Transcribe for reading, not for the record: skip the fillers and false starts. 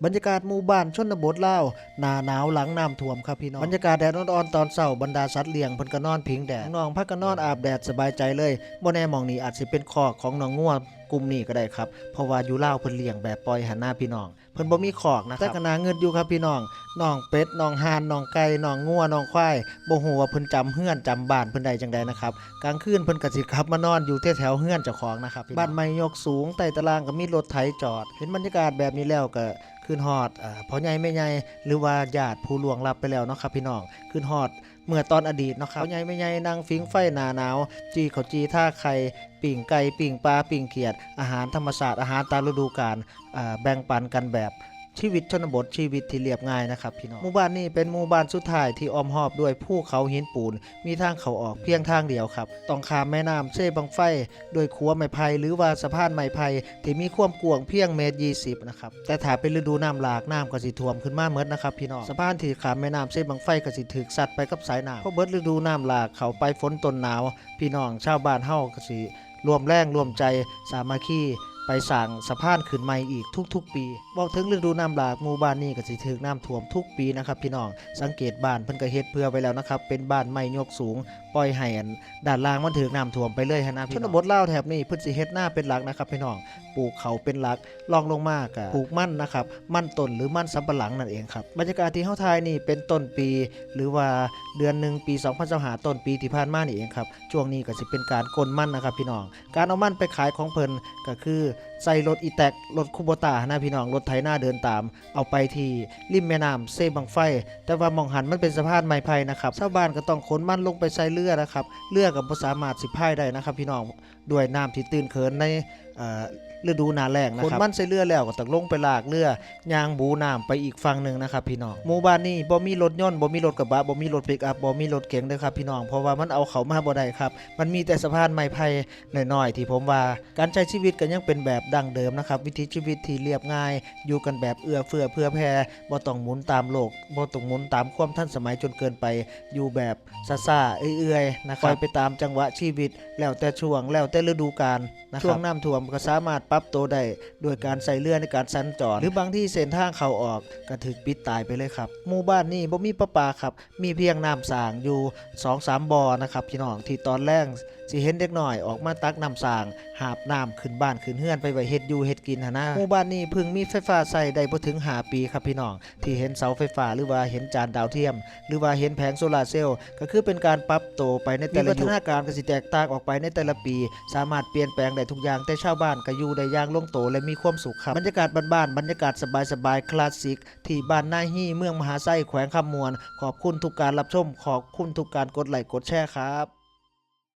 บรรยากาศหมู่บ้านชนบทลาวหน้าหนาวหลังน้ำท่วมครับพี่น้องบรรยากาศแดดอ่อนๆตอนเช้าบรรดาสัตว์เลี้ยงเพิ่นก็นอนพิงแดดน้องพักก็นอนอาบแดดสบายใจเลยบ่แน่หม่องนี้อาจสิเป็นคอกของน้องงัวกลุ่มนี้ก็ได้ครับเพราะว่าอยู่ลาวเพิ่นเลี้ยงแบบปล่อยหันหน้าพี่น้องเพิ่นบ่มีคอกนะครับแต่ก็น่าเงิดอยู่ครับพี่น้องน้องเป็ดน้องห่านน้องไก่น้องงัวน้องควายบ่ฮู้ว่าเพิ่นจำเฮือนจำบ้านเพิ่นได้จังไดนะครับกลางคืนเพิ่นก็สิขับมานอนอยู่แถวๆเฮือนเจ้าของนะครับบ้านไม้ยกสูงใต้ตารางก็มีรถไถจอดเห็นบรรยากาศแบบนี้แล้วก็คืนฮอดพ่อใหญ่แม่ใหญ่หรือว่าญาติผู้ล่วงลับไปแล้วเนาะครับพี่น้องคืนฮอดเมื่อตอนอดีตเนาะครับพ่อใหญ่แม่ใหญ่นั่งฟิงไฟหน้าหนาวจี้ข้าวจีท่าไข่ปิ่งไก่ปิ่งปลาปิ่งเขียดอาหารธรรมชาติอาหารตามฤดูกาลแบ่งปันกันแบบชีวิตชนบทชีวิตที่เรียบง่ายนะครับพี่น้องหมู่บ้านนี้เป็นหมู่บ้านสุดท้ายที่อ้อมรอบด้วยภูเขาหินปูนมีทางเข้าออกเพียงทางเดียวครับต้องข้ามแม่น้ำเซ่บังไฟด้วยขัวไม้ไผ่หรือว่าสะพานไม้ไผ่ที่มีความกว้างเพียง1.20 เมตรนะครับแต่ถ้าเป็นฤดูน้ำหลากน้ำก็สิท่วมขึ้นมาเมิดนะครับพี่น้องสะพานที่ข้ามแม่น้ำเซ่บังไฟก็สิถูกซัดไปกับสายน้ำพอเบิดฤดูน้ำหลากเข้าไปฝนต้นหนาวพี่น้องชาวบ้านเฮาก็สิรวมแรงรวมใจสามัคคีไปสร้างสะพานขึ้นใหม่อีกทุกๆปีบอกถึงฤดูน้ำหลากหมู่บ้านนี้ก็สิถูกน้ำท่วมทุกปีนะครับพี่น้องสังเกตบ้านเพิ่นก็เฮ็ดเพื่อไว้แล้วนะครับเป็นบ้านไม้ยกสูงปล่อยให้ด้านล่างมันถูกน้ำท่วมไปเลยฮะนะพี่น้องชนบทลาวแถบนี้เพิ่นสิเฮ็ดหน้าเป็นหลักนะครับพี่น้องปลูกเขาเป็นหลักรองลงมาก็ปลูกมันนะครับมันต้นหรือมันสำปะหลังนั่นเองครับบรรยากาศที่เฮาถ่ายนี่เป็นต้นปีหรือว่าเดือน1ปี2025ต้นปีที่ผ่านมานี่เองครับช่วงนี้ก็สิเป็นการกลมันนะครับพี่น้องการเอามันไปขายของเพิ่นก็คือใส่รถอีแตกรถคูโบต้านะพี่น้องรถไถนาเดินตามเอาไปที่ริมแม่น้ำเซบังไฟแต่ว่ามองหันมันเป็นสะพานไม้ไผ่นะครับชาวบ้านก็ต้องขนมันลงไปใส่เรือนะครับเรือก็บ่สามารถสิพายได้นะครับพี่น้องด้วยน้ำที่ตื้นเขินในฤดูหน้าแล้งนะครับขนมันใส่เรือแล้วก็ต้องลงไปลากเรือยางบูน้ำไปอีกฝั่งนึงนะครับพี่น้องหมู่บ้านนี้บ่มีรถยนต์บ่มีรถกระบะบ่มีรถปิกอัพบ่มีรถเก๋งเด้อครับพี่น้องเพราะว่ามันเอาเข้ามาบ่ได้ครับมันมีแต่สะพานไม้ไผ่น้อยๆที่ผมว่าการใช้ชีวิตก็ยังเป็นแบบดั้งเดิมนะครับวิถีชีวิตที่เรียบง่ายอยู่กันแบบเอื้อเฟื้อเผื่อแผ่บ่ต้องหมุนตามโลกบ่ต้องหมุนตามความทันสมัยจนเกินไปอยู่แบบซ่าๆเอื้อยๆนะครับไปตามจังหวะชีวิตแล้วแต่ช่วงแล้วแต่ฤดูกาลนะครับช่วงน้ำท่วมก็สามารถปรับตัวได้โดยการใส่เรือในการสัญจรหรือบางที่เส้นทางเข้าออกก็ถูกปิดตายไปเลยครับหมู่บ้านนี้บ่มีประปาครับมีเพียงน้ำสร้างอยู่ 2-3 บ่อนะครับพี่น้องที่ตอนแรกสิเห็นเด็กน้อยออกมาตักน้ำสร้างหาบน้ำขึ้นบ้านขึ้นเฮือนไปไว้เฮ็ดอยู่เฮ็ดกินหั่นนะหมู่บ้านนี้เพิ่งมีไฟฟ้าใช้ได้บ่ถึง5 ปีครับพี่น้องที่เห็นเสาไฟฟ้าหรือว่าเห็นจานดาวเทียมหรือว่าเห็นแผงโซลาร์เซลล์ก็คือเป็นการปรับโตไปในแต่ละยุควิวัฒนาการก็สิแตกต่างออกไปในแต่ละปีสามารถเปลี่ยนแปลงได้ทุกอย่างแต่ชาวบ้านก็อยู่ได้อย่างลงตัวและมีความสุขครับบรรยากาศบ้านๆบรรยากาศสบายๆคลาสสิกที่บ้านนาฮี่เมืองมหาไซแขวงคำมวนขอบคุณทุกการรับชมขอบคุณทุกการกดไลค์กดแชร์ครับ